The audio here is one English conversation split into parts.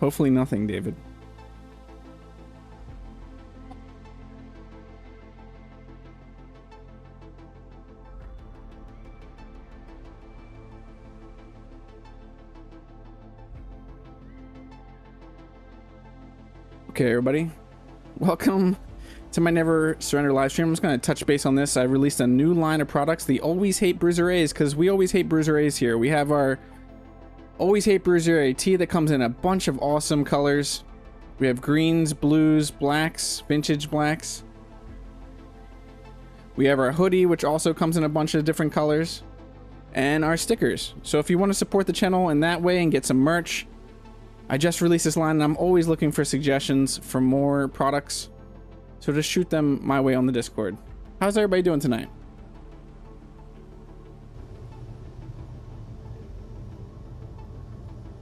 Hopefully nothing, David. Okay, everybody. Welcome to my Never Surrender live stream. I'm just going to touch base on this. I released a new line of products, the Always Hate Bruiser A's, because we always hate Bruiser A's here. We have our Always Hate Bruiser A tee that comes in a bunch of awesome colors. We have greens, blues, blacks, vintage blacks. We have our hoodie, which also comes in a bunch of different colors, and our stickers. So if you want to support the channel in that way and get some merch, I just released this line and I'm always looking for suggestions for more products. So just shoot them my way on the Discord. How's everybody doing tonight?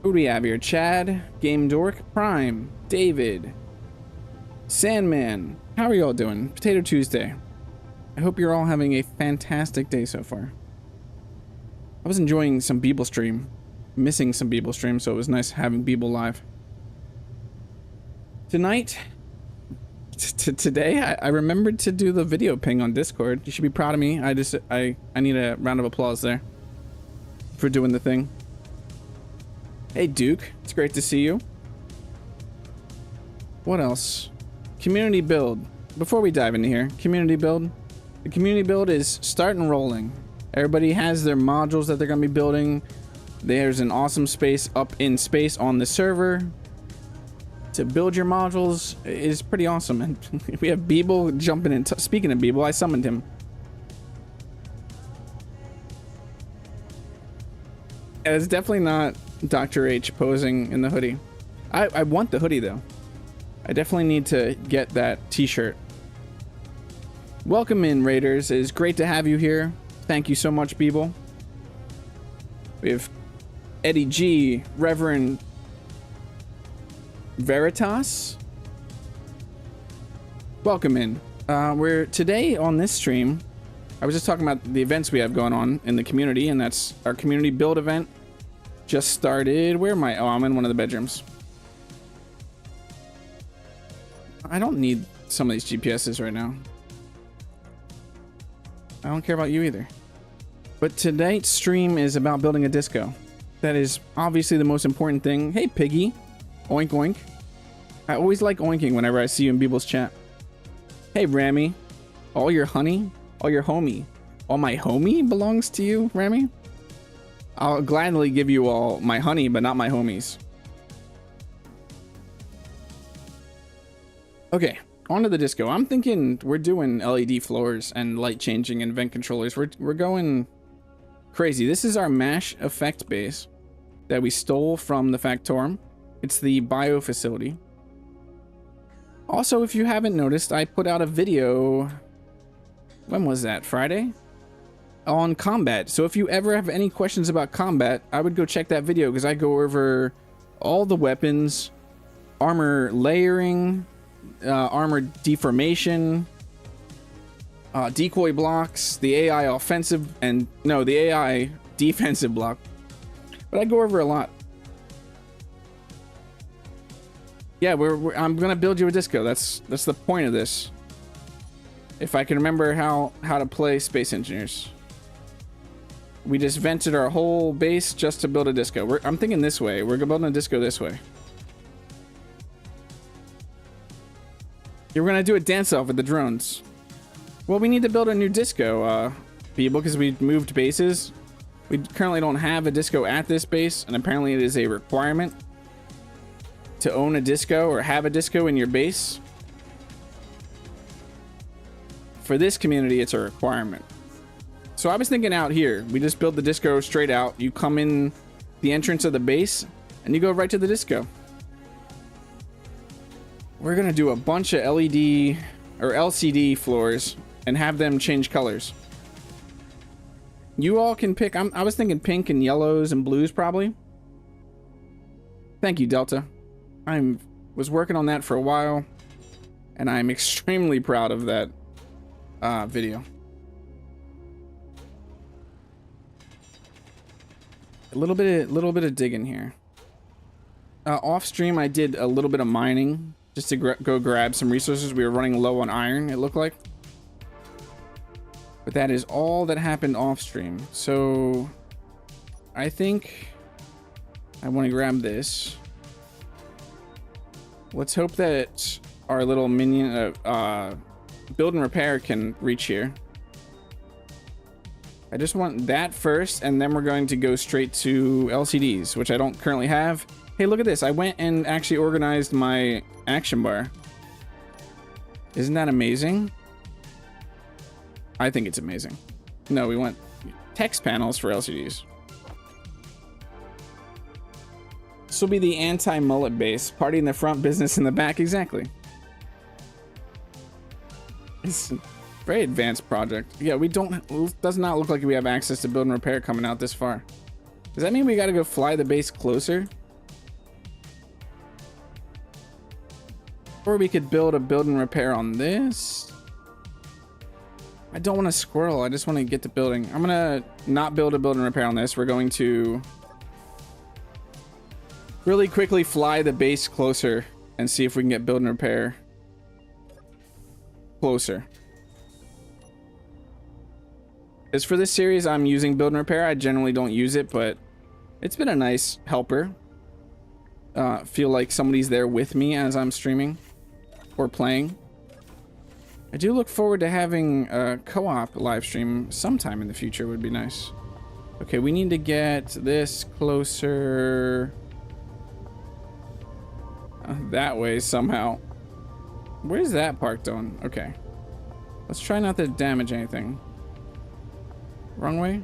Who do we have here? Chad, Game Dork, Prime, David, Sandman. How are you all doing? Potato Tuesday. I hope you're all having a fantastic day so far. I was enjoying some Beeble stream. Missing some Beeble stream, so it was nice having Beeble live. Tonight, today, I remembered to do the video ping on Discord. You should be proud of me. I need a round of applause there for doing the thing. Hey Duke, it's great to see you. What else? Community build. Before we dive into here, community build. The community build is starting rolling. Everybody has their modules that they're going to be building. There's an awesome space up in space on the server to build your modules. It is pretty awesome. And we have Beeble jumping in. Speaking of Beeble, I summoned him. And it's definitely not Dr. H posing in the hoodie. I want the hoodie though. I definitely need to get that t-shirt. Welcome in, Raiders. It is great to have you here. Thank you so much, Beeble. We have Eddie G, Reverend Veritas. Welcome in. We're today on this stream. I was just talking about the events we have going on in the community, and that's our community build event. Just started. Where am I? Oh, I'm in one of the bedrooms. I don't need some of these GPSs right now. I don't care about you either. But tonight's stream is about building a disco. That is obviously the most important thing. Hey, Piggy. Oink, oink. I always like oinking whenever I see you in Beeble's chat. Hey, Rami. All your honey, all your homie. All my homie belongs to you, Rami? I'll gladly give you all my honey, but not my homies. Okay, on to the disco. I'm thinking we're doing LED floors and light changing and vent controllers. We're going crazy. This is our MASH effect base that we stole from the Factorum. It's the bio facility. Also, if you haven't noticed, I put out a video. When was that? Friday? On combat. So if you ever have any questions about combat, I would go check that video because I go over all the weapons, armor layering, armor deformation, decoy blocks, the AI offensive, and no, the AI defensive block. But I go over a lot. Yeah, I'm gonna build you a disco. That's the point of this. If I can remember how to play Space Engineers. We just vented our whole base just to build a disco. I'm thinking this way. We're building a disco this way. You're gonna do a dance-off with the drones. Well, we need to build a new disco, people, because we moved bases. We currently don't have a disco at this base, and apparently it is a requirement to own a disco or have a disco in your base. For this community, it's a requirement. So I was thinking out here, we just build the disco straight out. You come in the entrance of the base, and you go right to the disco. We're gonna do a bunch of LED or LCD floors and have them change colors. You all can pick. I was thinking pink and yellows and blues probably. Thank you, Delta. I was working on that for a while, and I'm extremely proud of that video. A little bit of digging here. Off stream, I did a little bit of mining just to go grab some resources. We were running low on iron, it looked like. But that is all that happened off stream. So I think I want to grab this. Let's hope that our little minion build and repair can reach here. I just want that first, and then we're going to go straight to LCDs, which I don't currently have. Hey, look at this. I went and actually organized my action bar. Isn't that amazing? I think it's amazing. No, we want text panels for LCDs. This will be the anti-mullet base. Party in the front, business in the back. Exactly. It's a very advanced project. Yeah, we don't... Does not look like we have access to build and repair coming out this far. Does that mean we got to go fly the base closer? Or we could build and repair on this. I don't want to squirrel. I just want to get to building. I'm going to not build and repair on this. We're going to really quickly fly the base closer and see if we can get build and repair closer. As for this series, I'm using build and repair. I generally don't use it, but it's been a nice helper. Feel like somebody's there with me as I'm streaming or playing. I do look forward to having a co-op live stream sometime in the future. Would be nice. Okay, we need to get this closer that way somehow. Where's that parked on? Okay, let's try not to damage anything. Wrong way.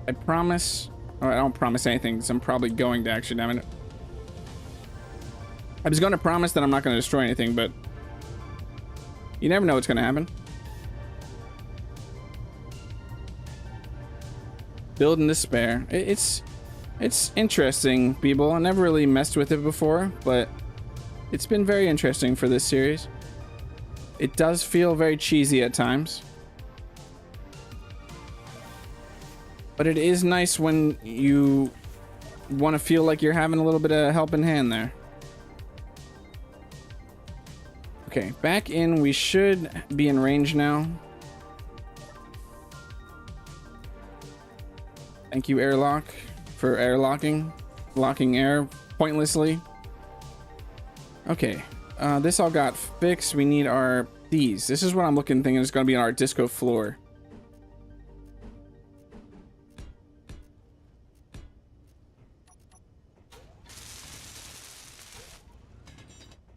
I promise. Oh, I don't promise anything because I'm probably going to actually damage it. I was going to promise that I'm not going to destroy anything, but you never know what's going to happen. Build and despair. It's interesting, people. I never really messed with it before, but it's been very interesting for this series. It does feel very cheesy at times, but it is nice when you want to feel like you're having a little bit of helping hand there. Okay, back in. We should be in range now. Thank you, airlock, for airlocking, locking air pointlessly. Okay, this all got fixed. We need our these. This is what I'm thinking is going to be on our disco floor.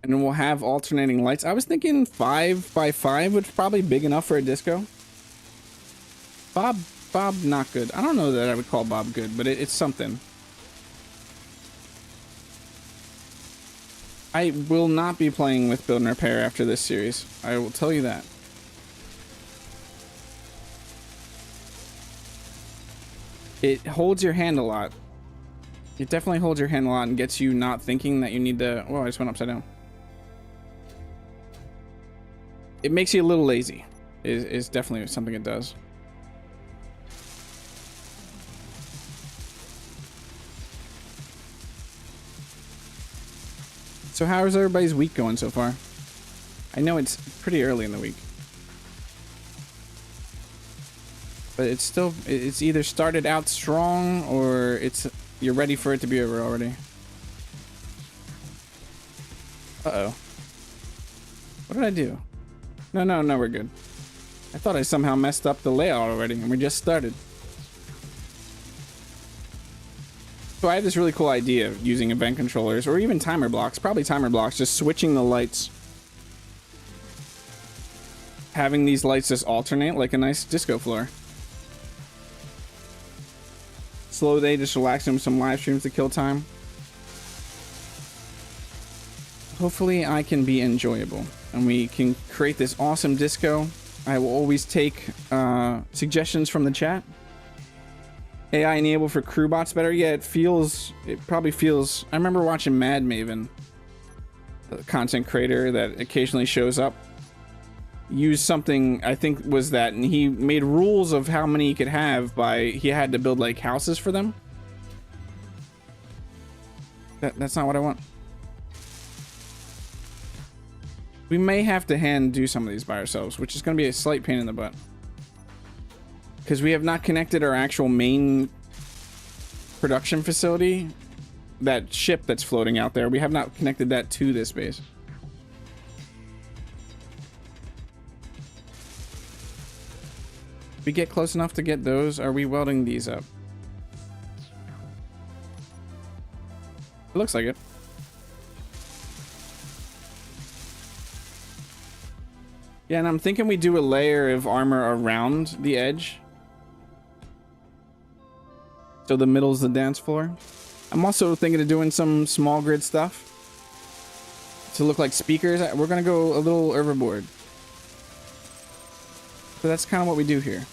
And then we'll have alternating lights. I was thinking 5 by 5 would probably big enough for a disco. Bob, not good. I don't know that I would call Bob good, but it's something. I will not be playing with build and repair after this series. I will tell you that. It holds your hand a lot. It definitely holds your hand a lot and gets you not thinking that you need to... Whoa, I just went upside down. It makes you a little lazy, is definitely something it does. So how is everybody's week going so far? I know it's pretty early in the week, but it's still, it's either started out strong or you're ready for it to be over already. Uh-oh. What did I do? No, we're good. I thought I somehow messed up the layout already, and we just started. So I have this really cool idea of using event controllers, or even timer blocks, probably timer blocks, just switching the lights. Having these lights just alternate like a nice disco floor. Slow day, just relaxing with some live streams to kill time. Hopefully I can be enjoyable and we can create this awesome disco. I will always take suggestions from the chat. AI enabled for crew bots better? Yeah, it probably feels... I remember watching Mad Maven, the content creator that occasionally shows up, use something, I think and he made rules of how many he could have by, he had to build like houses for them. That's not what I want. We may have to hand do some of these by ourselves, which is going to be a slight pain in the butt. Because we have not connected our actual main production facility, that ship that's floating out there. We have not connected that to this base. If we get close enough to get those, are we welding these up? It looks like it. Yeah, and I'm thinking we do a layer of armor around the edge. So the middle's the dance floor. I'm also thinking of doing some small grid stuff to look like speakers. We're gonna go a little overboard. So that's kind of what we do here.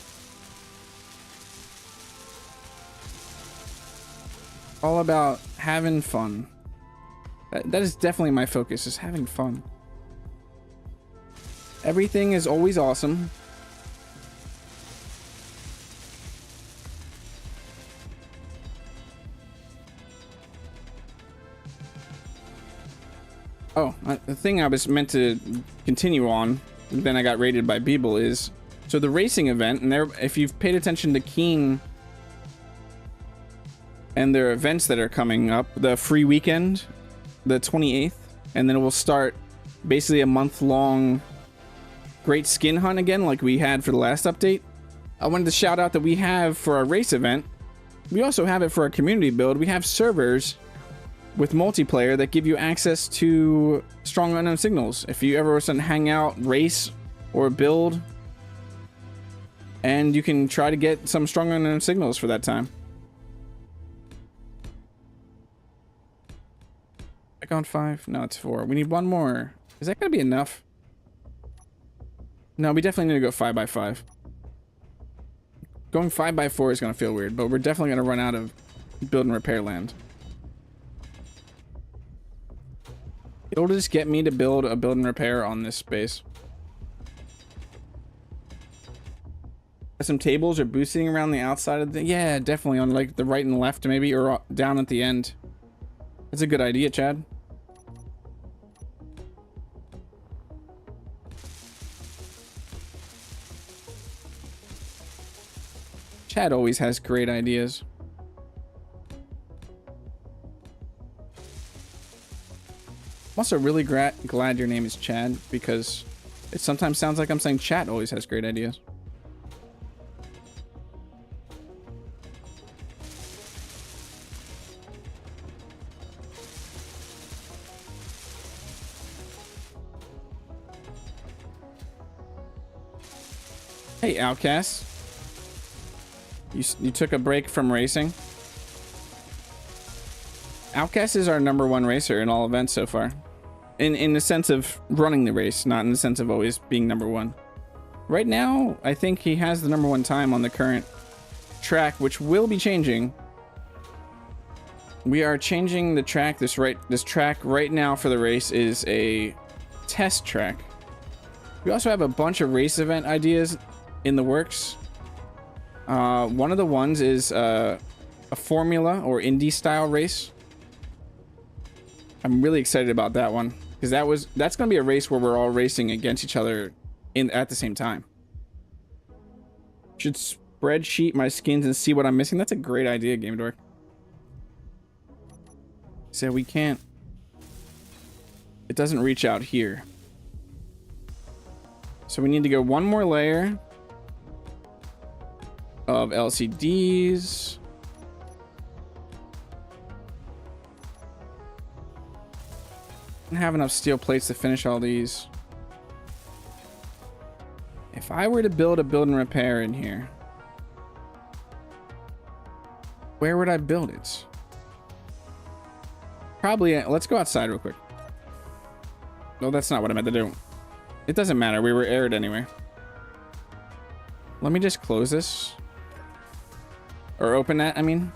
All about having fun. That is definitely my focus, is having fun. Everything is always awesome. Oh, the thing I was meant to continue on, then I got raided by Beeble, is so the racing event, and there, if you've paid attention to Keen and their events that are coming up, the free weekend, the 28th, and then it will start basically a month-long great skin hunt again, like we had for the last update. I wanted to shout out that we have for our race event, we also have it for our community build. We have servers with multiplayer that give you access to strong unknown signals. If you ever want to hang out, race, or build, and you can try to get some strong unknown signals for that time. Back on 5? No, it's 4. We need one more. Is that gonna be enough? No, we definitely need to go 5x5. Going 5x4 is gonna feel weird, but we're definitely gonna run out of build and repair land. It'll just get me to build a build and repair on this space. Some tables are boosting around the outside of the... Yeah, definitely on like the right and left maybe, or down at the end. That's a good idea, Chad. Chad always has great ideas. I'm also really glad your name is Chad, because it sometimes sounds like I'm saying Chat always has great ideas. Hey, Outcast. You took a break from racing? Outcast is our #1 racer in all events so far. In the sense of running the race, not in the sense of always being #1. Right now, I think he has the #1 time on the current track, which will be changing. We are changing the track. This track right now for the race is a test track. We also have a bunch of race event ideas in the works. One of the ones is a formula or indie style race. I'm really excited about that one, because that's going to be a race where we're all racing against each other at the same time. Should spreadsheet my skins and see what I'm missing. That's a great idea, Game Dork. So we can't. It doesn't reach out here. So we need to go one more layer of LCDs. I don't have enough steel plates to finish all these. If I were to build a build and repair in here, where would I build it? Probably, let's go outside real quick. No, that's not what I meant to do. It doesn't matter, we were aired anyway. Let me just close this. Or open that, I mean.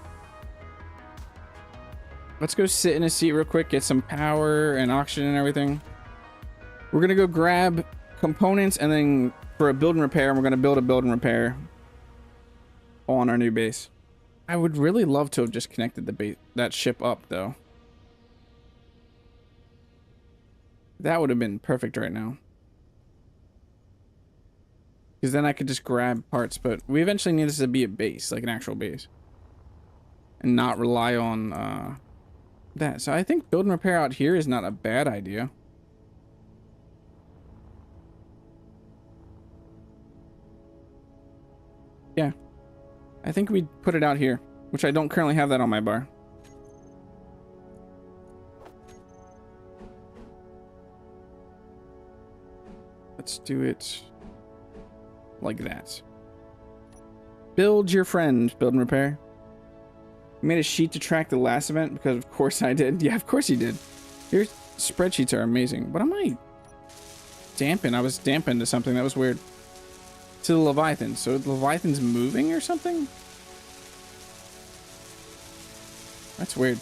Let's go sit in a seat real quick, get some power and oxygen and everything. We're gonna go grab components, and then for a build and repair, we're gonna build a build and repair on our new base. I would really love to have just connected that ship up, though. That would have been perfect right now. Because then I could just grab parts, but we eventually need this to be a base, like an actual base. And not rely on that. So I think build and repair out here is not a bad idea. Yeah. I think we put it out here, which I don't currently have that on my bar. Let's do it like that. Build your friend, build and repair. You made a sheet to track the last event because of course I did. Yeah, of course you did. Your spreadsheets are amazing. What am I dampened? I was dampened to something. That was weird. To the Leviathan. So the Leviathan's moving or something? That's weird.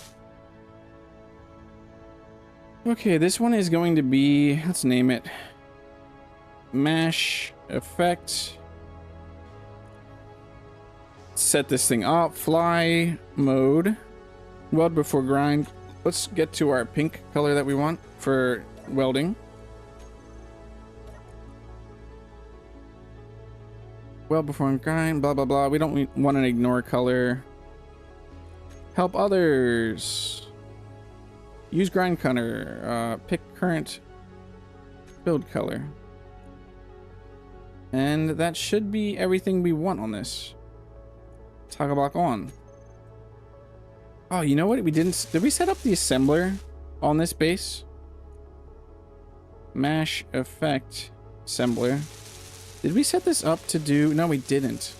Okay, this one is going to be, let's name it Mash Effect. Set this thing up. Fly mode. Weld before grind. Let's get to our pink color that we want for welding. Weld before grind. Blah, blah, blah. We don't want an ignore color. Help others. Use grind cutter. Pick current build color. And that should be everything we want on this. Toggle block on. Oh, you know what? We didn't. Did we set up the assembler on this base? Mash effect assembler. Did we set this up to do? No, we didn't.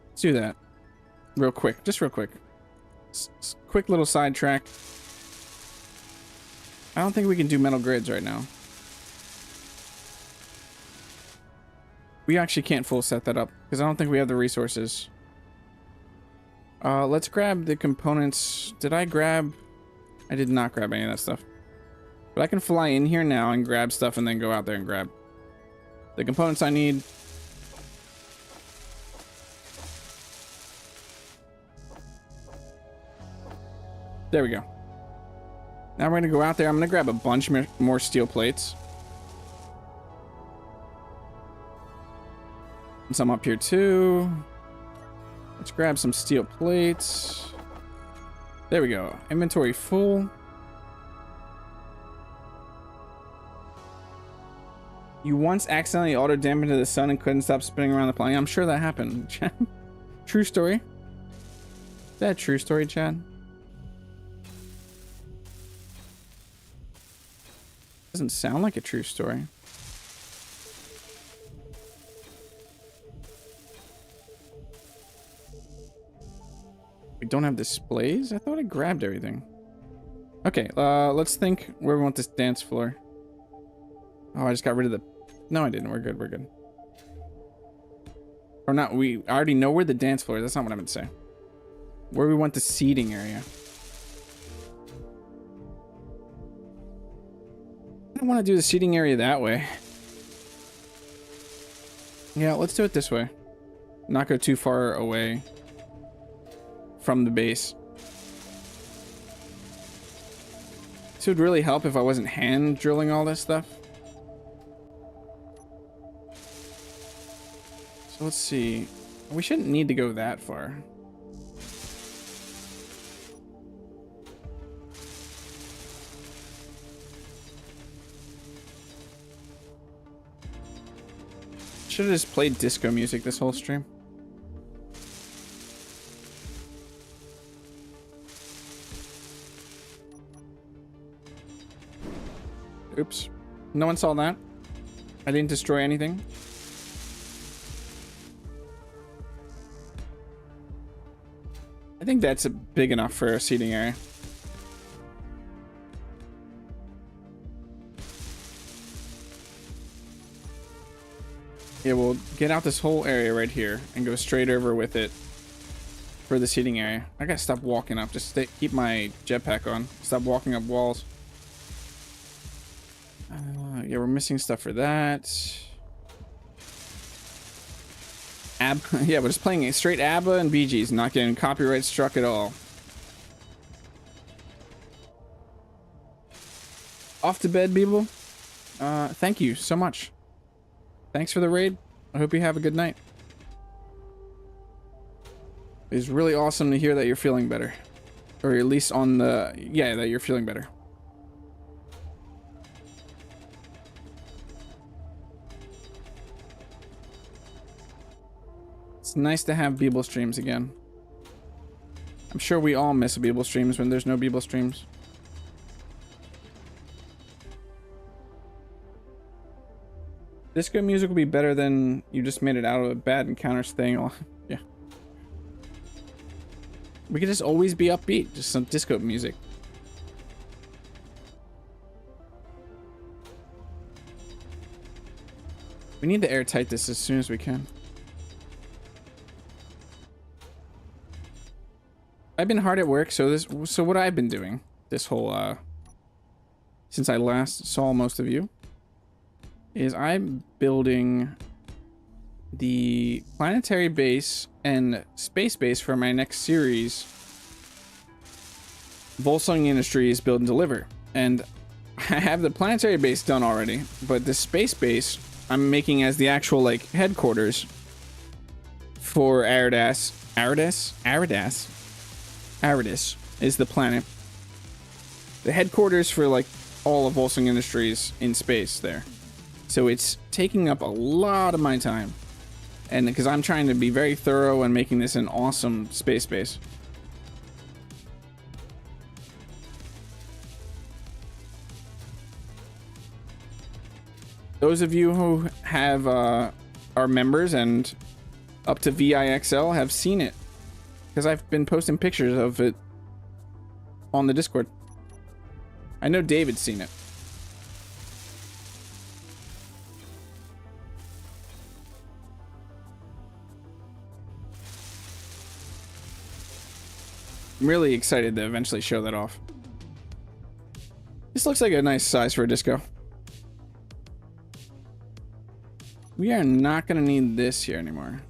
Let's do that real quick. Just real quick. Quick little sidetrack. I don't think we can do metal grids right now. We actually can't full set that up because I don't think we have the resources. Let's grab the components. Did I grab? I did not grab any of that stuff. But I can fly in here now and grab stuff and then go out there and grab the components I need. There we go. Now we're going to go out there. I'm going to grab a bunch more steel plates. Some up here too. Let's grab some steel plates. There we go. Inventory full. You once accidentally auto-dampened to the sun and couldn't stop spinning around the plane. I'm sure that happened, Chad. True story. Is that a true story, Chad? Doesn't sound like a true story. We don't have displays? I thought I grabbed everything. Okay, let's think where we want this dance floor. Oh, I just got rid of the... No, I didn't. We're good. We're good. Or not. I already know where the dance floor is. That's not what I meant to say. Where we want the seating area. I don't want to do the seating area that way. Yeah, let's do it this way. Not go too far away from the base. This would really help if I wasn't hand drilling all this stuff. So let's see. We shouldn't need to go that far. Should have just played disco music this whole stream. Oops. No one saw that. I didn't destroy anything. I think that's big enough for a seating area. Yeah, we'll get out this whole area right here and go straight over with it for the seating area. I gotta stop walking up. Just keep my jetpack on. Stop walking up walls. Yeah, we're missing stuff for that. Yeah, we're just playing straight ABBA and Bee Gees, not getting copyright struck at all. Off to bed, people. Thank you so much. Thanks for the raid. I hope you have a good night. It's really awesome to hear that you're feeling better. Or at least on the... Yeah, that you're feeling better. It's nice to have Beeble streams again. I'm sure we all miss Beeble streams when there's no Beeble streams. Disco music will be better than you just made it out of a bad encounters thing. Yeah. We could just always be upbeat. Just some disco music. We need to airtight this as soon as we can. I've been hard at work, so what I've been doing this whole since I last saw most of you is I'm building the planetary base and space base for my next series, Volsung Industries Build and Deliver. And I have the planetary base done already, but the space base I'm making as the actual like headquarters for Aridus. Aridus is the planet. The headquarters for like all of Volsung Industries in space there. So it's taking up a lot of my time. And because I'm trying to be very thorough and making this an awesome space base. Those of you who have are members and up to VIXL have seen it. Because I've been posting pictures of it on the Discord. I know David's seen it. I'm really excited to eventually show that off. This looks like a nice size for a disco. We are not going to need this here anymore.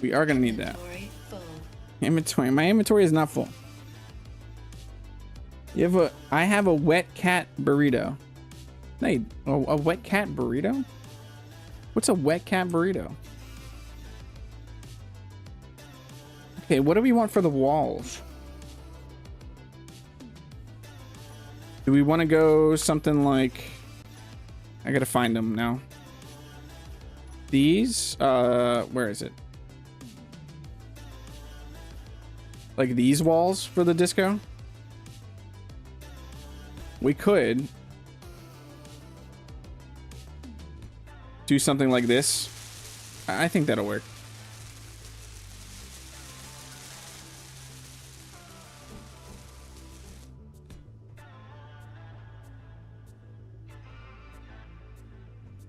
We are going to need that. Inventory. My inventory is not full. I have a wet cat burrito. Hey, a wet cat burrito? What's a wet cat burrito? Okay, what do we want for the walls? Do we want to go something like... I gotta find them now. These? Where is it? Like these walls for the disco? We could do something like this. I think that'll work.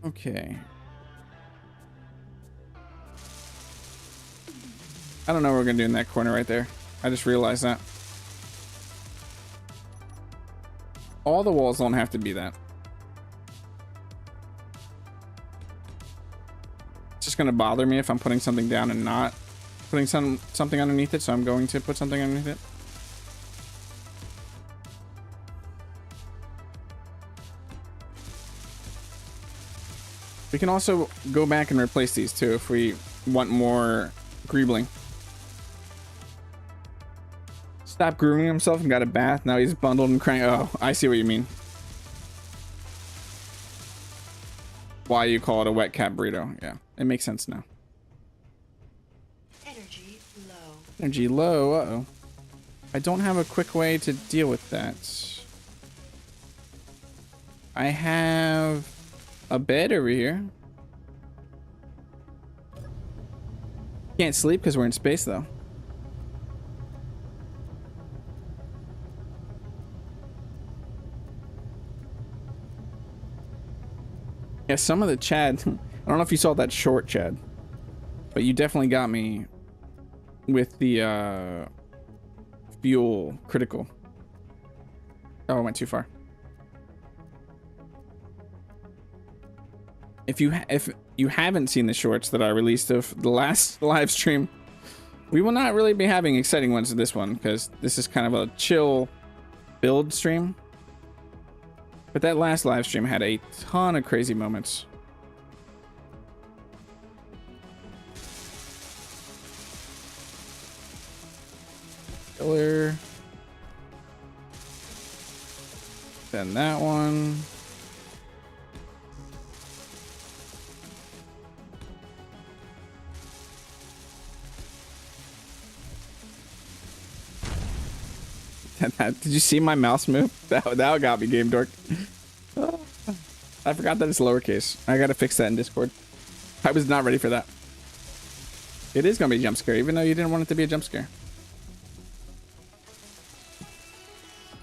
Okay. I don't know what we're gonna do in that corner right there. I just realized that. All the walls don't have to be that. It's just gonna bother me if I'm putting something down and not putting something underneath it, so I'm going to put something underneath it. We can also go back and replace these too if we want more greebling. Stop grooming himself and got a bath. Now he's bundled and crying. Oh, I see what you mean. Why you call it a wet cat burrito. Yeah, it makes sense now. Energy low. Energy low. Uh-oh. I don't have a quick way to deal with that. I have a bed over here. Can't sleep because we're in space though. Yeah, some of the Chad, I don't know if you saw that short, Chad, but you definitely got me with the fuel critical. Oh, I went too far. If you haven't seen the shorts that I released of the last live stream, we will not really be having exciting ones in this one because this is kind of a chill build stream. But that last live stream had a ton of crazy moments. Killer. Then that one. Did you see my mouse move? That got me, Game Dork. I forgot that it's lowercase. I gotta fix that in Discord. I was not ready for that. It is gonna be a jump scare, even though you didn't want it to be a jump scare.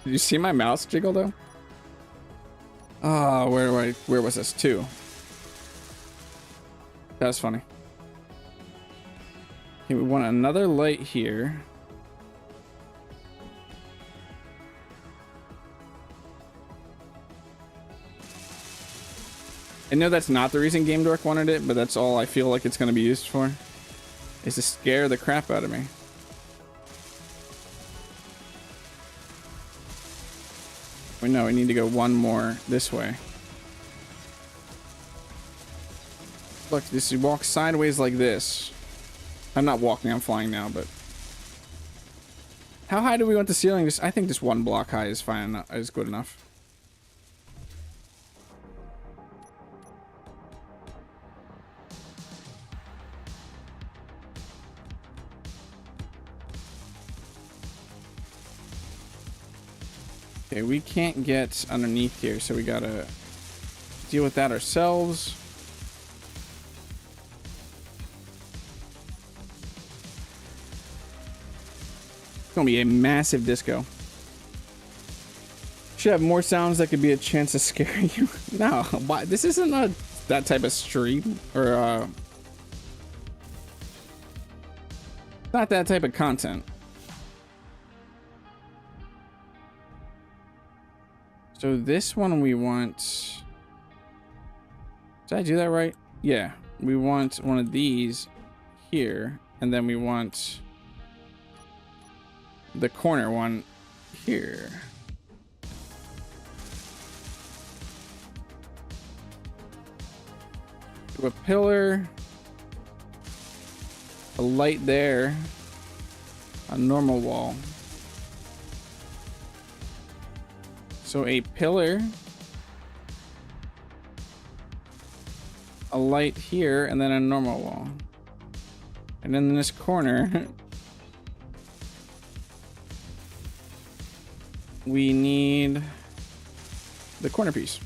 Did you see my mouse jiggle though? Oh, where was this? 2. That was funny. Okay, we want another light here. I know that's not the reason Game Dork wanted it, but that's all I feel like it's going to be used for. Is to scare the crap out of me. We know we need to go one more this way. Look, this you walk sideways like this. I'm not walking, I'm flying now, but how high do we want the ceiling? Just I think just 1 block high is fine, is good enough. Okay, we can't get underneath here, so we gotta deal with that ourselves. It's gonna be a massive disco. Should have more sounds that could be a chance to scare you. No, why? This isn't that type of stream or not that type of content. So this one we want... Did I do that right? Yeah. We want one of these here. And then we want the corner one here. Do a pillar. A light there. A normal wall. So a pillar, a light here, and then a normal wall. And then in this corner, we need the corner piece.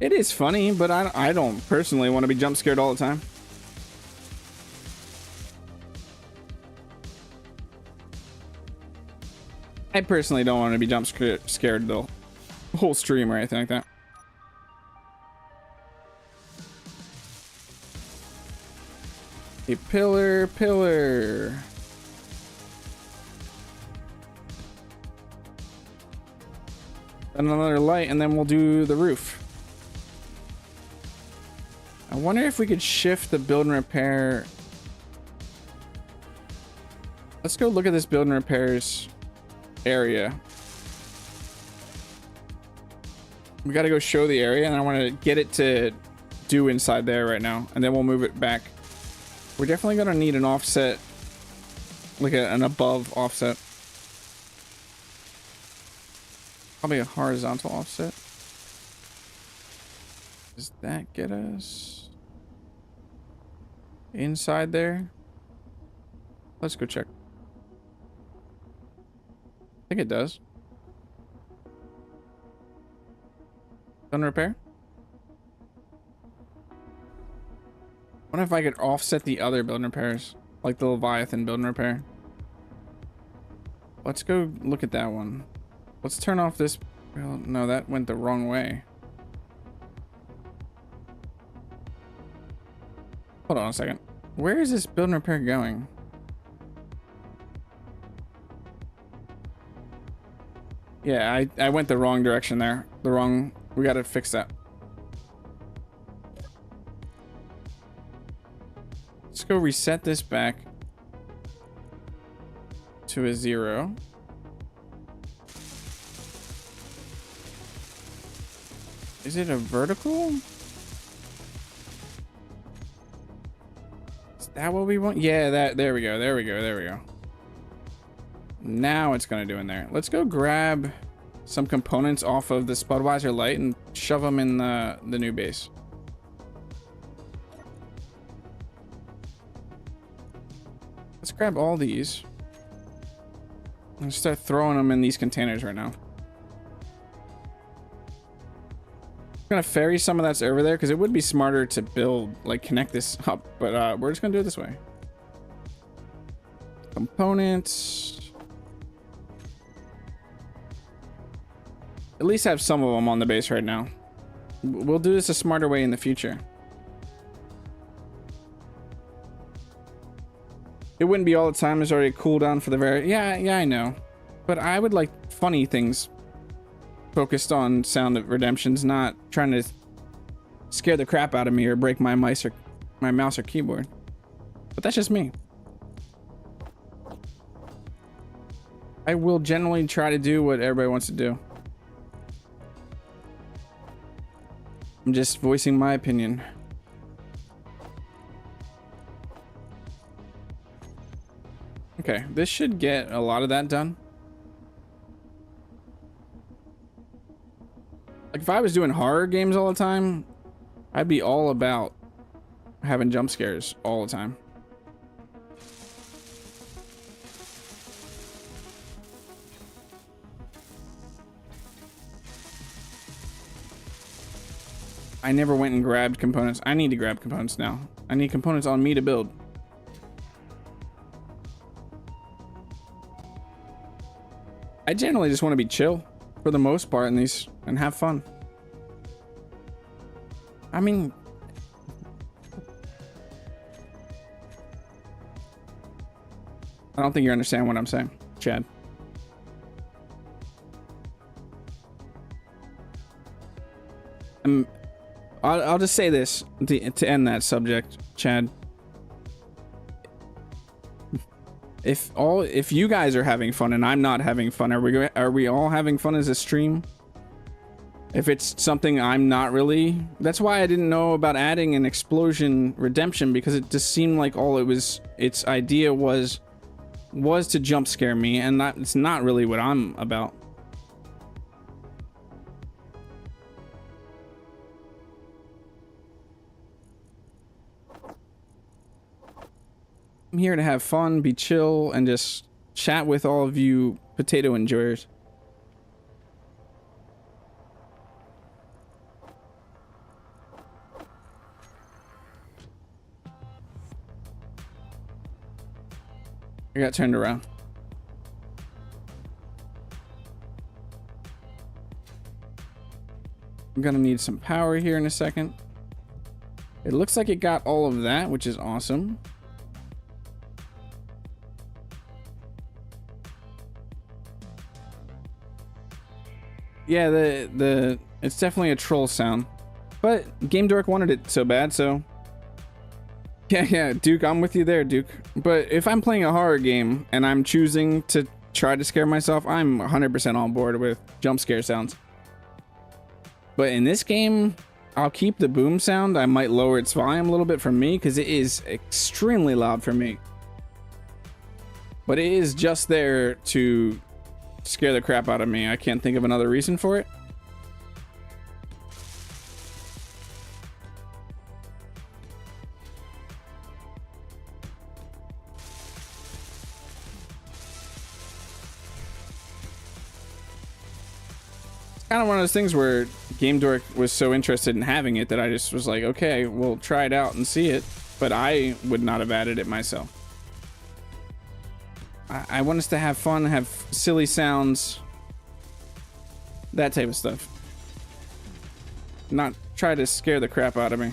It is funny, but I don't personally want to be jump scared all the time. I personally don't want to be jump scared the whole stream or anything like that. A pillar. And another light, and then we'll do the roof. I wonder if we could shift the build and repair. Let's go look at this build and repairs area. We got to go show the area, and I want to get it to do inside there right now, and then we'll move it back. We're definitely going to need an offset, like an above offset. Probably a horizontal offset. Does that get us inside there? Let's go check. I think it does. Done repair? What if I could offset the other build and repairs? Like the Leviathan build and repair. Let's go look at that one. Let's turn off this. Well, no, that went the wrong way. Hold on a second. Where is this build and repair going? Yeah, I went the wrong direction there. We gotta fix that. Let's go reset this back to a 0. Is it a vertical? Is that what we want? Yeah, there we go. There we go. There we go. Now it's going to do in there. Let's go grab some components off of the Spudweiser light and shove them in the new base. Let's grab all these and start throwing them in these containers right now. I'm gonna ferry some of that's over there because it would be smarter to build, like, connect this up, but we're just gonna do it this way. Components. At least have some of them on the base right now. We'll do this a smarter way in the future. It wouldn't be all the time. There's already a cooldown for the very... Yeah, I know. But I would like funny things focused on sound of redemptions, not trying to scare the crap out of me or break my mouse or keyboard. But that's just me. I will generally try to do what everybody wants to do. I'm just voicing my opinion. Okay, this should get a lot of that done. Like, if I was doing horror games all the time, I'd be all about having jump scares all the time. I never went and grabbed components. I need to grab components now. I need components on me to build. I generally just want to be chill for the most part in these and have fun. I mean, I don't think you understand what I'm saying, Chad. I'll just say this to end that subject, Chad. If you guys are having fun and I'm not having fun, are we all having fun as a stream? If it's something I'm not really, that's why I didn't know about adding an explosion redemption, because it just seemed like all its idea was to jump scare me, and it's not really what I'm about. I'm here to have fun, be chill, and just chat with all of you potato enjoyers. I got turned around. I'm gonna need some power here in a second. It looks like it got all of that, which is awesome. Yeah, it's definitely a troll sound, but Game Dork wanted it so bad, so yeah, Duke, I'm with you there, Duke. But if I'm playing a horror game and I'm choosing to try to scare myself, I'm 100% on board with jump scare sounds. But in this game, I'll keep the boom sound. I might lower its volume a little bit for me because it is extremely loud for me. But it is just there to scare the crap out of me. I can't think of another reason for it. It's kind of one of those things where Game Dork was so interested in having it that I just was like, okay, we'll try it out and see it. But I would not have added it myself. I want us to have fun, have silly sounds, that type of stuff. Not try to scare the crap out of me.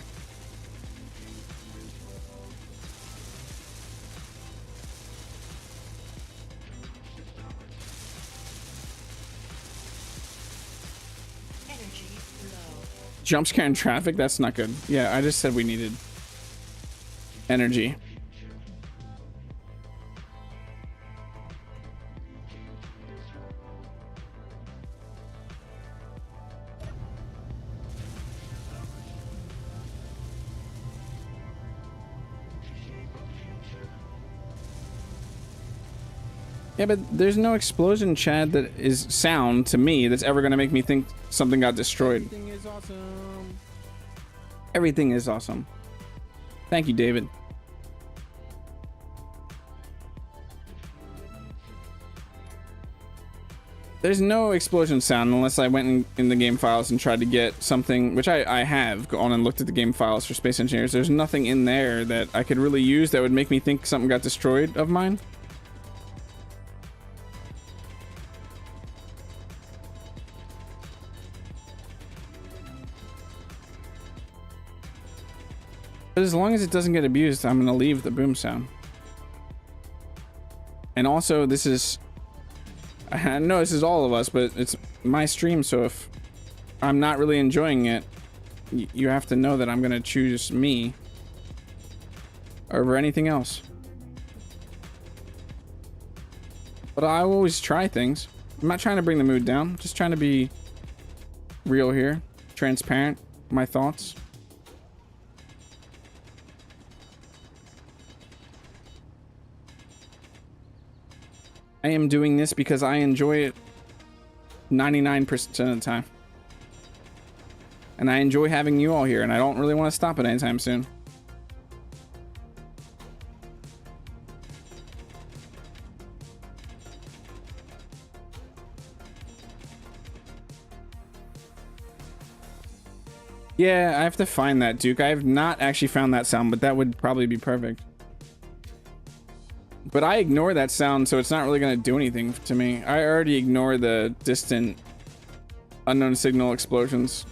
Jump scare in traffic? That's not good. Yeah, I just said we needed energy. Yeah, but there's no explosion, Chad, that is sound to me that's ever gonna make me think something got destroyed. Everything is awesome. Everything is awesome. Thank you, David. There's no explosion sound unless I went in the game files and tried to get something, which I have gone and looked at the game files for Space Engineers. There's nothing in there that I could really use that would make me think something got destroyed of mine. But as long as it doesn't get abused, I'm gonna leave the boom sound. And also, this is... I know this is all of us, but it's my stream, so if I'm not really enjoying it, you have to know that I'm gonna choose me over anything else. But I always try things. I'm not trying to bring the mood down, I'm just trying to be real here, transparent, my thoughts. I am doing this because I enjoy it 99% of the time. And I enjoy having you all here, and I don't really want to stop it anytime soon. Yeah, I have to find that, Duke. I have not actually found that sound, but that would probably be perfect. But I ignore that sound, so it's not really going to do anything to me. I already ignore the distant unknown signal explosions.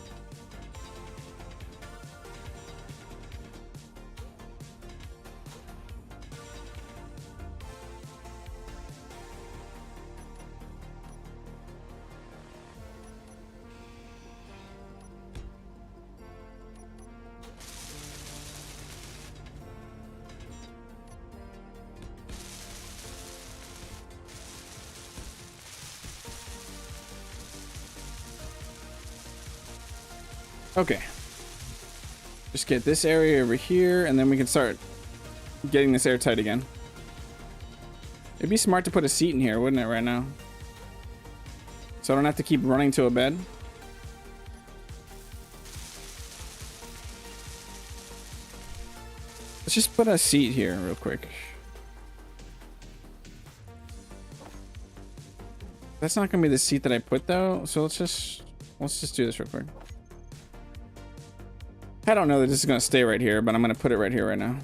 Okay. Just get this area over here, and then we can start getting this airtight again. It'd be smart to put a seat in here, wouldn't it, right now? So I don't have to keep running to a bed. Let's just put a seat here real quick. That's not gonna be the seat that I put though, so let's just do this real quick. I don't know that this is gonna stay right here, but I'm gonna put it right here right now.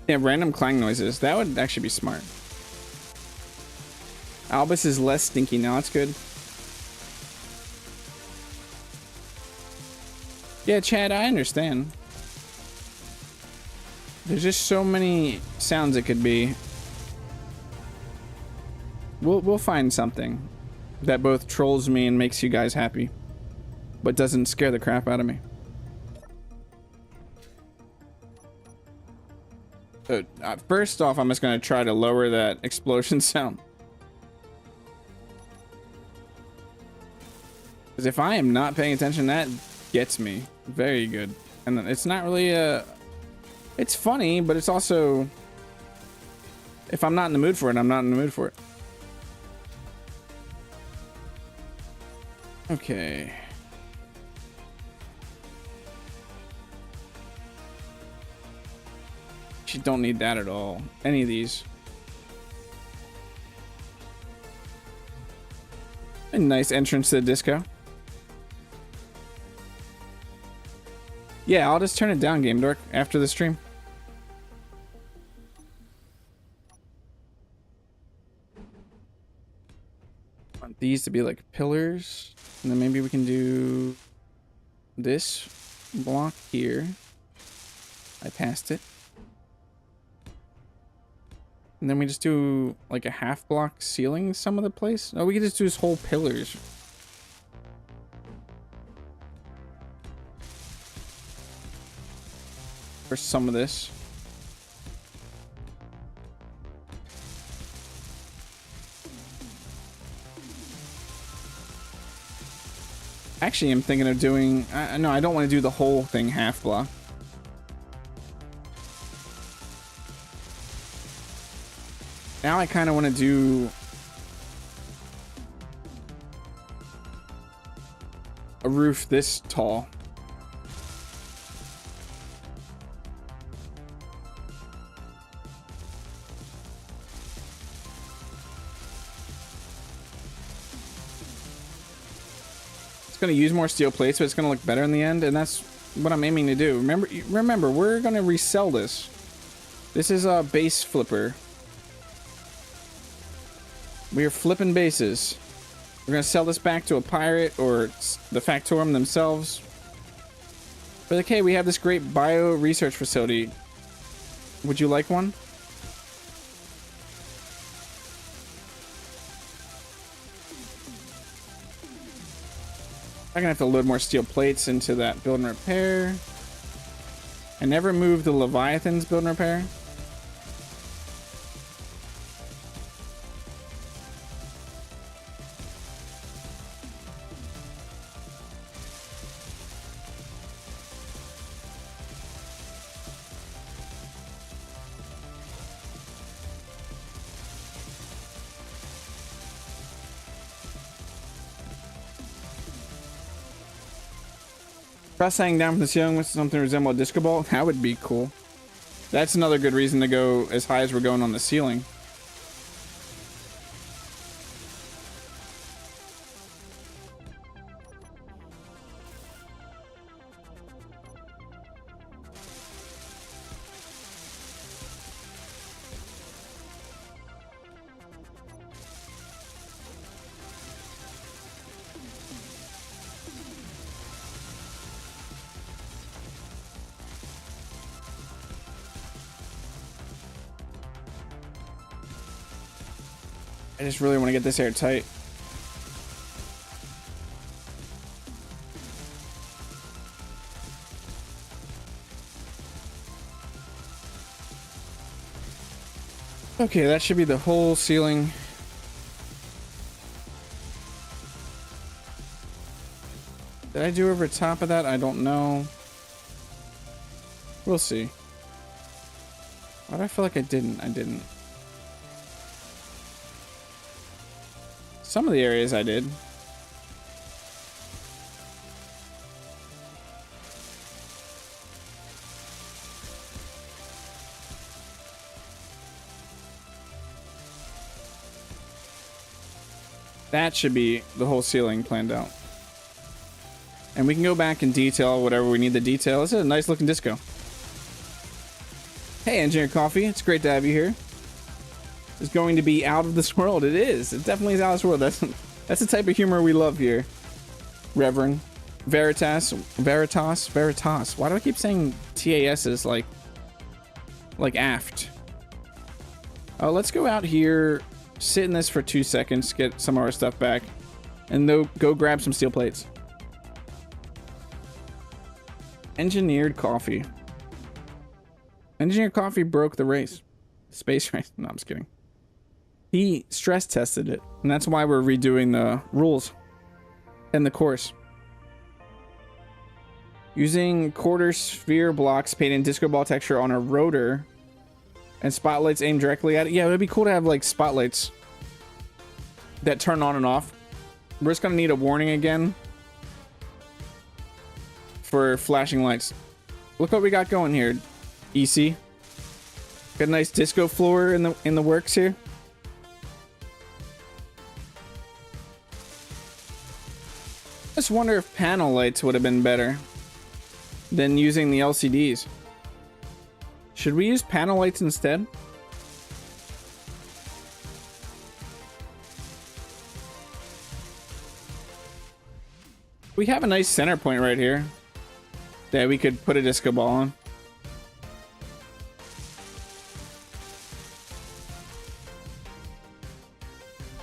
Yeah, random clang noises. That would actually be smart. Albus is less stinky now. That's good. Yeah, Chad, I understand. There's just so many sounds it could be. We'll find something that both trolls me and makes you guys happy, but doesn't scare the crap out of me. So, first off, I'm just gonna try to lower that explosion sound. Because if I am not paying attention, that gets me very good. And it's not really it's funny, but it's also, if I'm not in the mood for it, I'm not in the mood for it. Okay. You don't need that at all. Any of these. A nice entrance to the disco. Yeah, I'll just turn it down, Game Dork, after the stream. I want these to be like pillars. And then maybe we can do this block here. I passed it. And then we just do like a half block ceiling some of the place. No, we could just do this whole pillars. For some of this. Actually, I'm thinking of doing... no, I don't want to do the whole thing half block. Now I kind of want to do... a roof this tall. It's going to use more steel plates, but it's going to look better in the end, and that's what I'm aiming to do. Remember, we're going to resell this. This is a base flipper. We are flipping bases. We're going to sell this back to a pirate or the Factorum themselves. But okay, we have this great bio research facility. Would you like one? I'm gonna have to load more steel plates into that build and repair. I never moved the Leviathan's build and repair. Press hang down from the ceiling with something resemble a disco ball. That would be cool. That's another good reason to go as high as we're going on the ceiling. I just really want to get this airtight. Okay, that should be the whole ceiling. Did I do over top of that? I don't know. We'll see. Why do I feel like I didn't? I didn't. Some of the areas I did. That should be the whole ceiling planned out. And we can go back and detail whatever we need to detail. This is a nice looking disco. Hey, Engineer Coffee. It's great to have you here. It's going to be out of this world. It is. It definitely is out of this world. That's the type of humor we love here. Reverend. Veritas. Why do I keep saying TAS's like aft? Oh, let's go out here, sit in this for 2 seconds, get some of our stuff back, and go grab some steel plates. Engineered Coffee. Engineered Coffee broke the race. Space race. No, I'm just kidding. He stress tested it, and that's why we're redoing the rules and the course. Using quarter sphere blocks painted in disco ball texture on a rotor and spotlights aimed directly at it. Yeah, it would be cool to have like spotlights that turn on and off. We're just gonna need a warning again for flashing lights. Look what we got going here, EC. Got a nice disco floor in the works here. I just wonder if panel lights would have been better than using the LCDs. Should we use panel lights instead? We have a nice center point right here that we could put a disco ball on.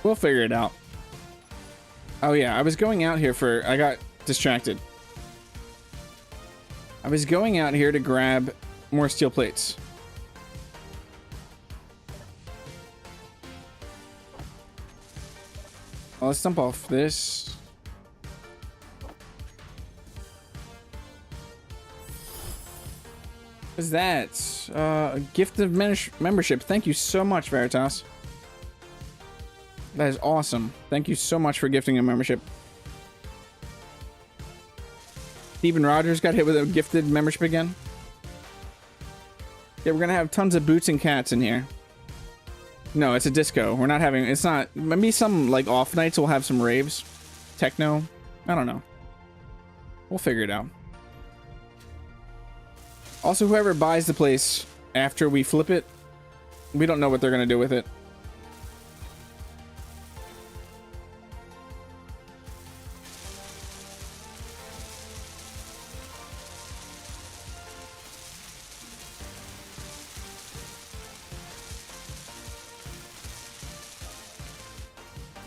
We'll figure it out. Oh yeah, I was going out here I got distracted. I was going out here to grab more steel plates. Well, let's dump off this. What is that? A gift of membership. Thank you so much, Veritas. That is awesome. Thank you so much for gifting a membership. Steven Rogers got hit with a gifted membership again. Yeah, we're gonna have tons of boots and cats in here. No, it's a disco. We're not having... It's not... Maybe some, like, off nights we'll have some raves. Techno. I don't know. We'll figure it out. Also, whoever buys the place after we flip it, we don't know what they're gonna do with it.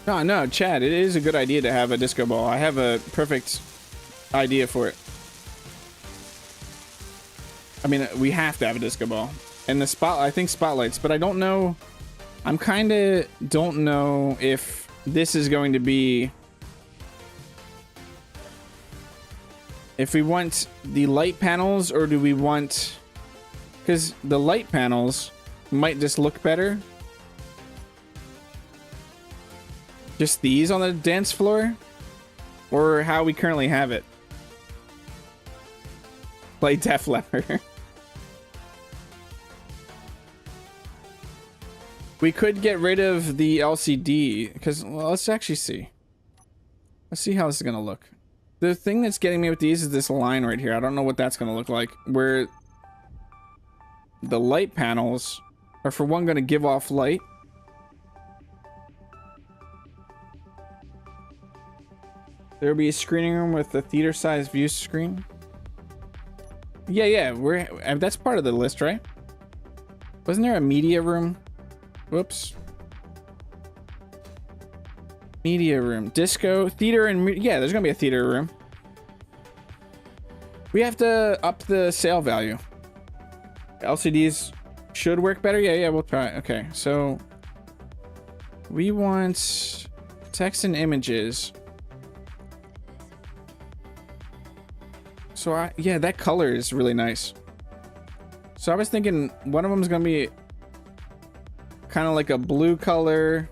No, Chad, it is a good idea to have a disco ball. I have a perfect idea for it. I mean, we have to have a disco ball. And the I think spotlights, but I don't know. I'm kind of don't know if this is going to be... If we want the light panels or do we want... Because the light panels might just look better. Just these on the dance floor? Or how we currently have it? Play Def Leppard. We could get rid of the LCD, because, well, let's actually see. Let's see how this is going to look. The thing that's getting me with these is this line right here. I don't know what that's going to look like. Where the light panels are, for one, going to give off light. There will be a screening room with a theater-sized view screen. Yeah, that's part of the list, right? Wasn't there a media room? Whoops. Media room, disco, theater, and yeah, there's gonna be a theater room. We have to up the sale value. LCDs should work better. Yeah, we'll try. Okay, so we want text and images. So yeah, that color is really nice. So I was thinking one of them is gonna be kind of like a blue color,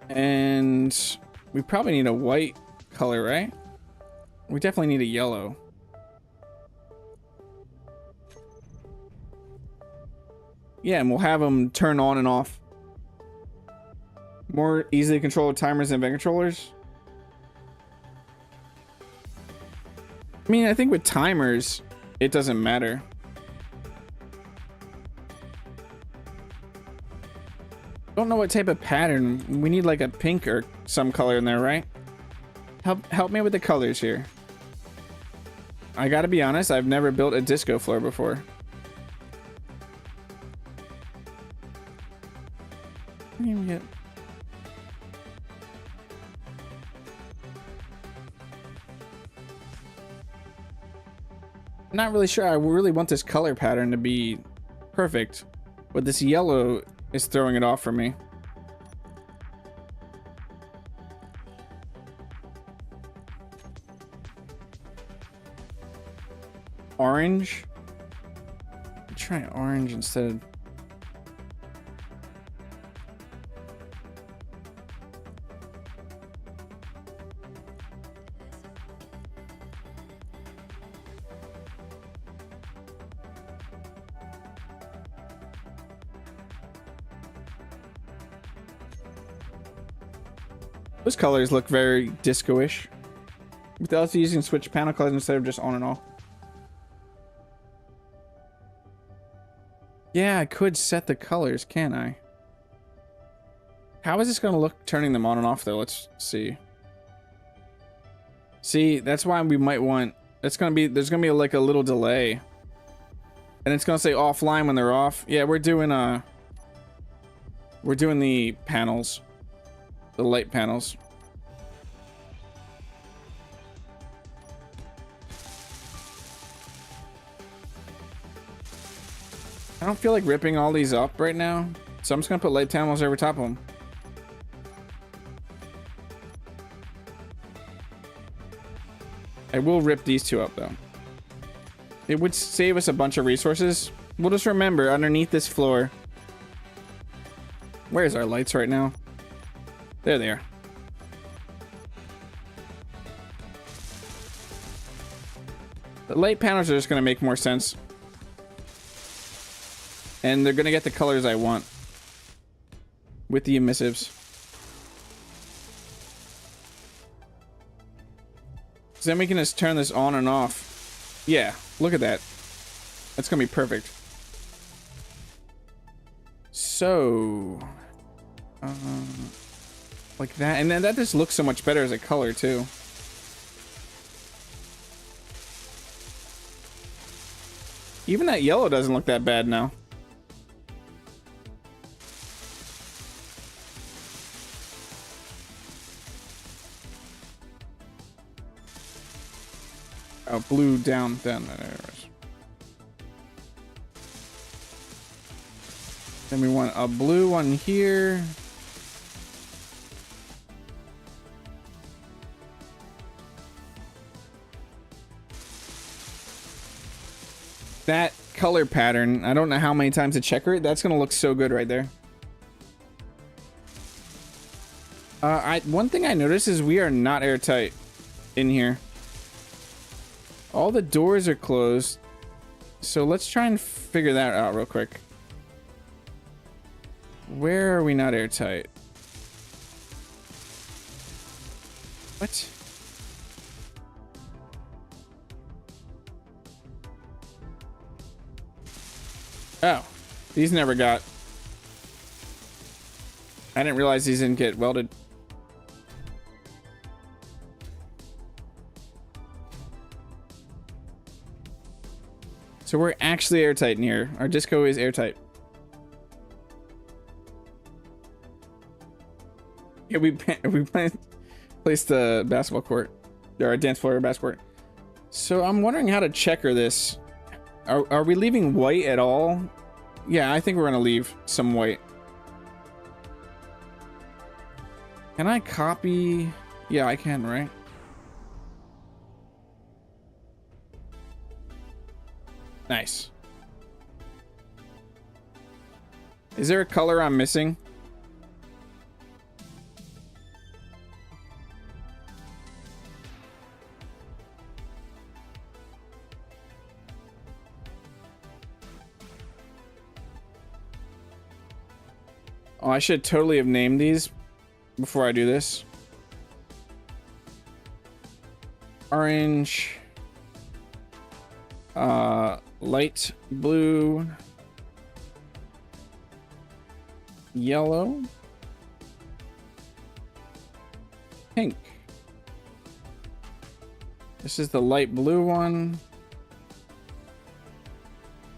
and we probably need a white color, right? We definitely need a yellow. Yeah, and we'll have them turn on and off. More easily controlled timers and event controllers. I mean, I think with timers, it doesn't matter. Don't know what type of pattern. We need like a pink or some color in there, right? Help me with the colors here. I gotta be honest, I've never built a disco floor before. Get... I'm not really sure I really want this color pattern to be perfect, but this yellow is throwing it off for me. Orange? Try orange instead. Those colors look very disco-ish. With the also using switch panel colors instead of just on and off. Yeah, I could set the colors, can I? How is this going to look turning them on and off though? Let's see. See, that's why we might want... It's going to be... There's going to be like a little delay. And it's going to say offline when they're off. Yeah, we're doing the panels. The light panels. I don't feel like ripping all these up right now, so I'm just gonna put light panels over top of them. I will rip these two up though. It would save us a bunch of resources. We'll just remember, underneath this floor... Where's our lights right now? There they are. The light panels are just going to make more sense. And they're going to get the colors I want. With the emissives. So then we can just turn this on and off. Yeah, look at that. That's going to be perfect. So... like that. And then that just looks so much better as a color, too. Even that yellow doesn't look that bad now. Oh, blue down. There it is. Then we want a blue one here. That color pattern, I don't know how many times to checker it. That's gonna look so good right there. One thing I noticed is we are not airtight in here. All the doors are closed. So let's try and figure that out real quick. Where are we not airtight? What? Oh, these never got. I didn't realize these didn't get welded. So we're actually airtight in here. Our disco is airtight. Yeah, we placed the basketball court, or a dance floor basketball court. So I'm wondering how to checker this. Are we leaving white at all? Yeah, I think we're gonna leave some white. Can I copy? Yeah, I can, right? Nice. Is there a color I'm missing? Oh, I should totally have named these before I do this. Orange. Light blue. Yellow. Pink. This is the light blue one.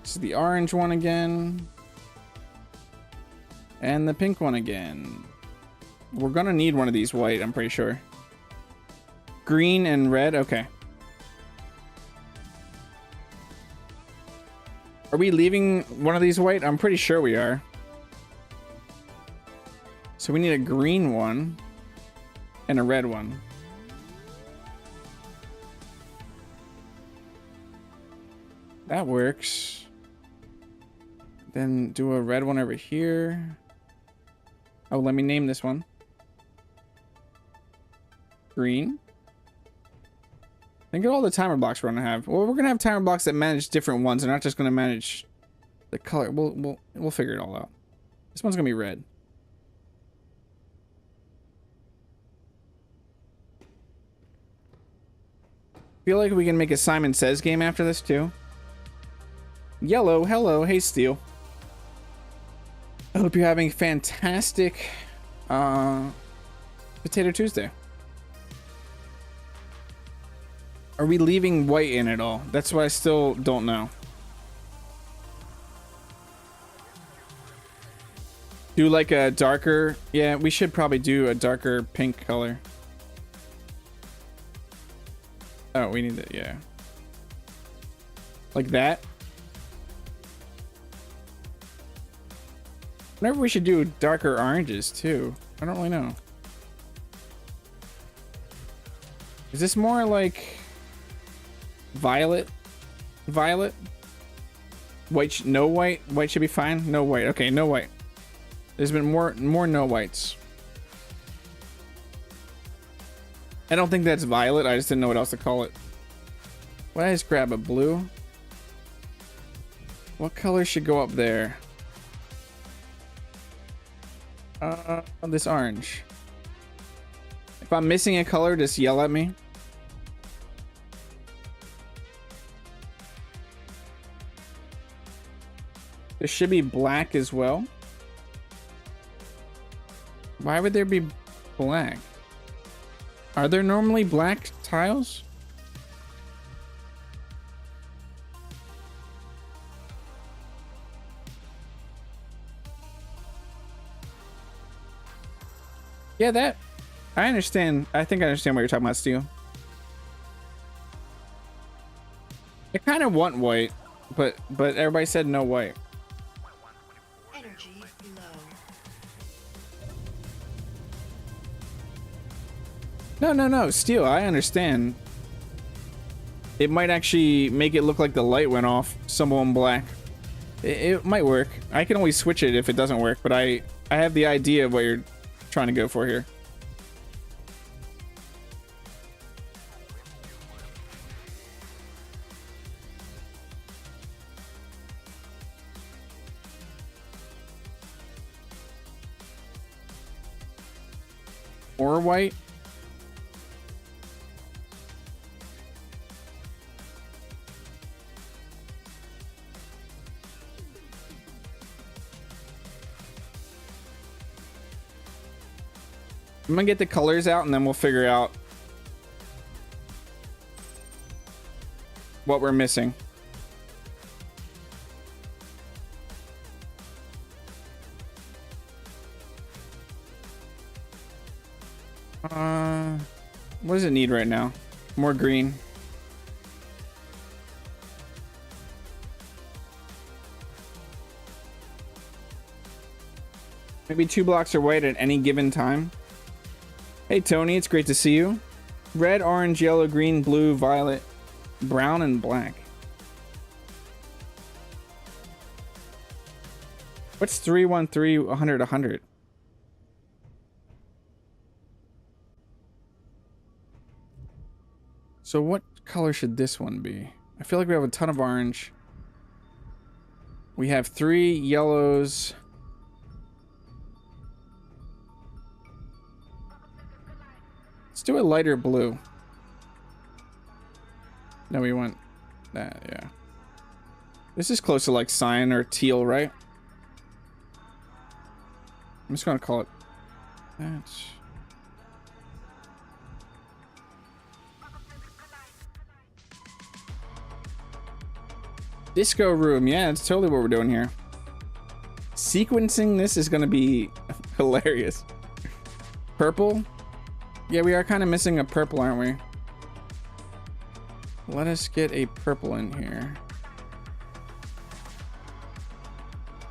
This is the orange one again. And the pink one again. We're gonna need one of these white, I'm pretty sure. Green and red, okay. Are we leaving one of these white? I'm pretty sure we are. So we need a green one and a red one. That works. Then do a red one over here. Oh, let me name this one. Green. Think of all the timer blocks we're gonna have. Well, we're gonna have timer blocks that manage different ones. They're not just gonna manage the color. We'll figure it all out. This one's gonna be red. Feel like we can make a Simon Says game after this too. Yellow, hello, hey Steel. I hope you're having fantastic Potato Tuesday. Are we leaving white in at all? That's what I still don't know. Do like a darker... Yeah, we should probably do a darker pink color. Oh, we need that, yeah. Like that. Whenever we should do darker oranges too. I don't really know. Is this more like violet? violet. White, no white. White should be fine. No white. Okay, no white. There's been more no whites. I don't think that's violet. I just didn't know what else to call it. Why did I just grab a blue? What color should go up there? This orange. If I'm missing a color, just yell at me. There should be black as well. Why would there be black? Are there normally black tiles? Yeah, that I understand. I think I understand what you're talking about, Stu. I kind of want white, but everybody said no white. Energy low. No, Steel, I understand. It might actually make it look like the light went off, someone black. It might work. I can always switch it if it doesn't work, but I have the idea of what you're trying to go for here. Or white. I'm gonna get the colors out and then we'll figure out what we're missing. What does it need right now? More green. Maybe 2 blocks are white at any given time. Hey Tony, it's great to see you. Red, orange, yellow, green, blue, violet, brown, and black. What's 313 100 100? So what color should this one be? I feel like we have a ton of orange. We have 3 yellows. Let's do a lighter blue. No, we want that, yeah. This is close to like cyan or teal, right? I'm just gonna call it that. Disco room, yeah, that's totally what we're doing here. Sequencing this is gonna be hilarious. Purple? Yeah, we are kind of missing a purple, aren't we? Let us get a purple in here.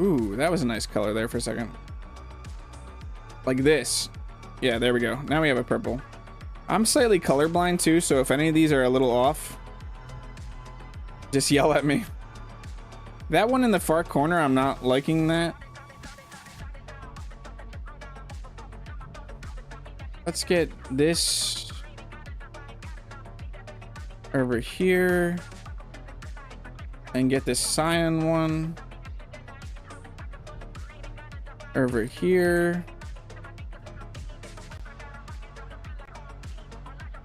Ooh, that was a nice color there for a second. Like this. Yeah, there we go. Now we have a purple. I'm slightly colorblind too, so if any of these are a little off, just yell at me. That one in the far corner, I'm not liking that. Let's get this over here and get this cyan one over here.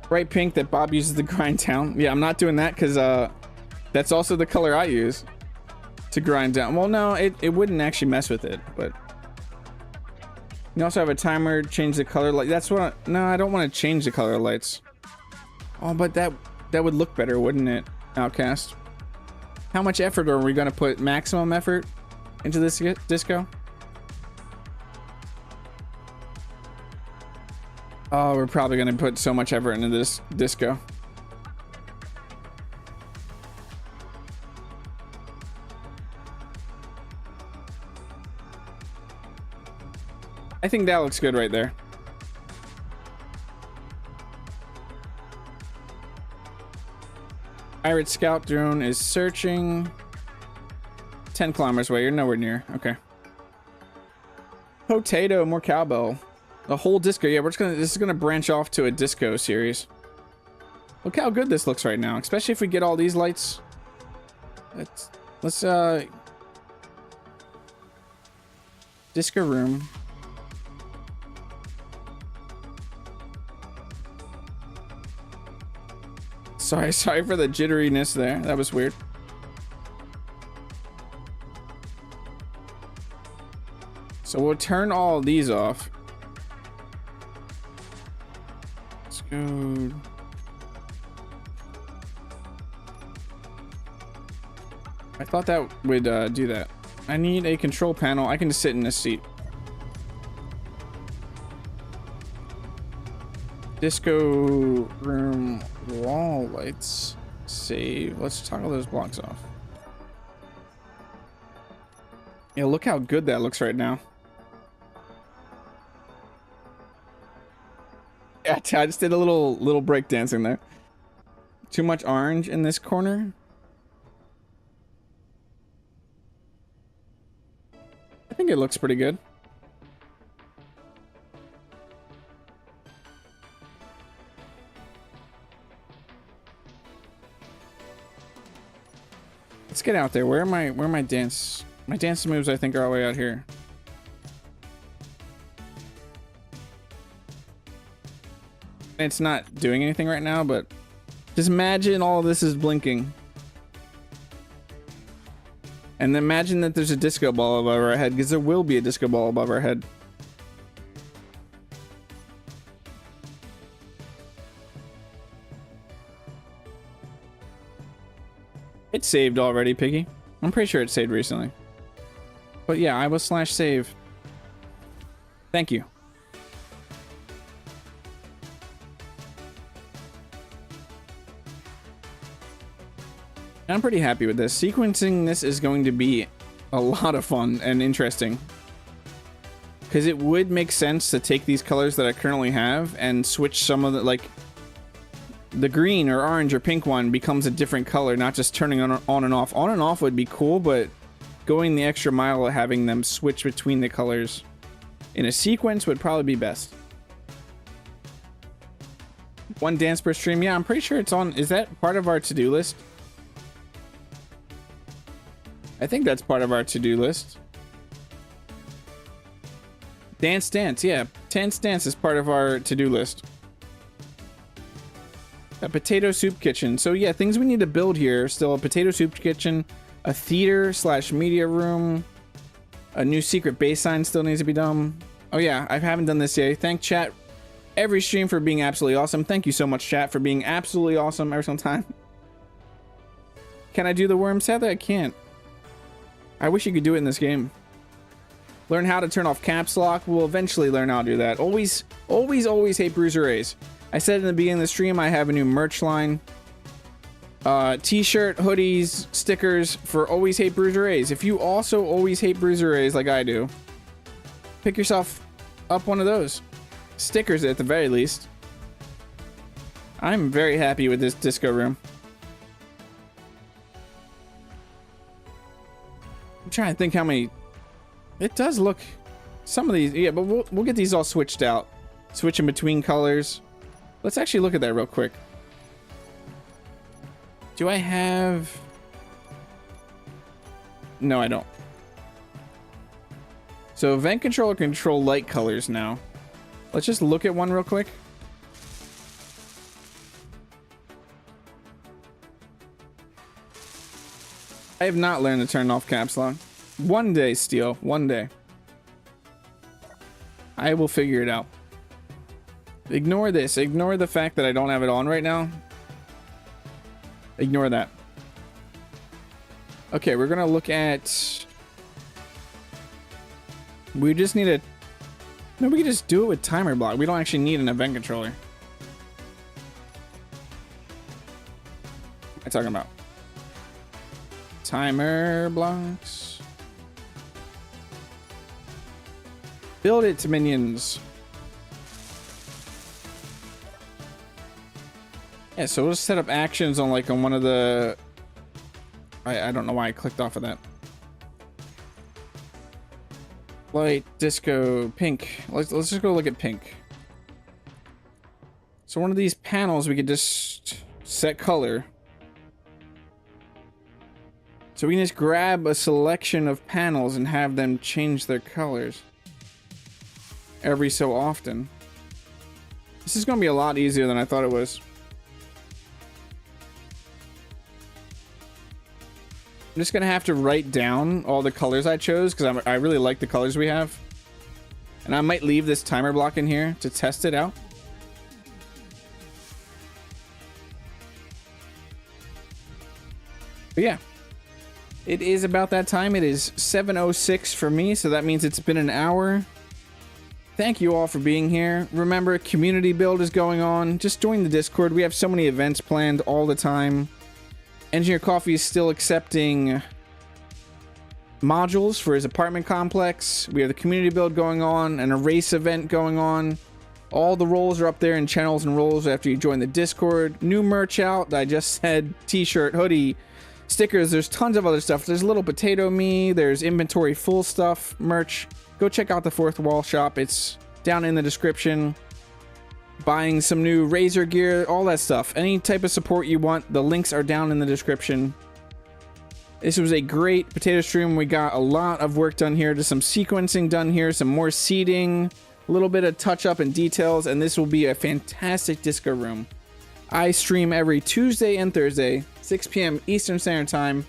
Bright pink that Bob uses to grind down. Yeah, I'm not doing that because that's also the color I use to grind down. Well, no, it wouldn't actually mess with it, but you also have a timer, change the color light. That's what no, I don't want to change the color lights. Oh, but that would look better, wouldn't it, Outcast? How much effort are we going to put? Maximum effort into this disco? Oh, we're probably going to put so much effort into this disco. I think that looks good right there. Pirate scout drone is searching. 10 kilometers away. You're nowhere near. Okay. Potato, more cowbell. The whole disco. Yeah, this is gonna branch off to a disco series. Look how good this looks right now, especially if we get all these lights. Let's disco room. Sorry for the jitteriness there. That was weird. So we'll turn all these off. Let's go. I thought that would do that. I need a control panel. I can just sit in this seat. Disco room wall lights. Save. Let's toggle those blocks off. Yeah, look how good that looks right now. Yeah, I just did a little break dancing there. Too much orange in this corner. I think it looks pretty good. Let's get out there. Where are my dance moves? I think are all the way out here. It's not doing anything right now, but just imagine all of this is blinking. And imagine that there's a disco ball above our head, because there will be a disco ball above our head. It saved already, Piggy. I'm pretty sure it saved recently. But yeah, I was /save. Thank you. I'm pretty happy with this. Sequencing this is going to be a lot of fun and interesting. Because it would make sense to take these colors that I currently have and switch some of the, like, the green or orange or pink one becomes a different color, not just turning on and off. On and off would be cool, but going the extra mile of having them switch between the colors in a sequence would probably be best. One dance per stream. Yeah, I'm pretty sure it's on. Is that part of our to-do list? I think that's part of our to-do list. Dance, yeah. Dance is part of our to-do list. A potato soup kitchen. So yeah, things we need to build here. Still a potato soup kitchen, a theater / media room, a new secret base sign still needs to be done. Oh yeah, I haven't done this yet. Thank chat every stream for being absolutely awesome. Thank you so much, chat, for being absolutely awesome every single time. Can I do the worm? Sadly, I can't. I wish you could do it in this game. Learn how to turn off caps lock. We'll eventually learn how to do that. Always hate Bruiser A's. I said in the beginning of the stream, I have a new merch line. T-shirt, hoodies, stickers for Always Hate Bruiser A's. If you also always hate Bruiser A's like I do, pick yourself up one of those. Stickers at the very least. I'm very happy with this disco room. I'm trying to think how many. It does look. Some of these, yeah, but we'll get these all switched out. Switching between colors. Let's actually look at that real quick. Do I have? No, I don't. So event controller control light colors now. Let's just look at one real quick. I have not learned to turn off caps lock. One day, Steel. One day. I will figure it out. Ignore this. Ignore the fact that I don't have it on right now. Ignore that. Okay, we're gonna look at. We just need a. No, we can just do it with timer block. We don't actually need an event controller. What am I talking about? Timer blocks. Build it to minions. Yeah, so we'll set up actions on like on one of the... I don't know why I clicked off of that. Light, disco, pink. Let's just go look at pink. So one of these panels we could just set color. So we can just grab a selection of panels and have them change their colors every so often. This is going to be a lot easier than I thought it was. I'm just going to have to write down all the colors I chose because I really like the colors we have. And I might leave this timer block in here to test it out. But yeah, it is about that time. It is 7:06 for me, so that means it's been an hour. Thank you all for being here. Remember, community build is going on. Just join the Discord. We have so many events planned all the time. Engineer Coffee is still accepting modules for his apartment complex. We have the community build going on and a race event going on. All the roles are up there in channels and roles after you join the Discord. New merch out. I just said t-shirt, hoodie, stickers. There's tons of other stuff. There's Little Potato Me. There's inventory full stuff, merch. Go check out the Fourth Wall shop. It's down in the description. Buying some new Razor gear, all that stuff. Any type of support you want, the links are down in the description. This was a great potato stream. We got a lot of work done here. Just some sequencing done here, some more seating, a little bit of touch up and details, and this will be a fantastic disco room. I stream every Tuesday and Thursday, 6 p.m. Eastern Standard Time,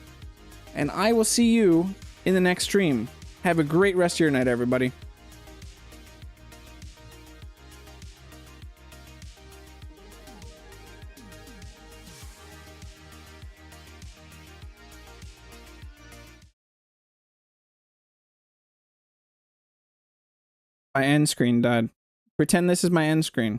and I will see you in the next stream. Have a great rest of your night, everybody. My end screen died. Pretend this is my end screen.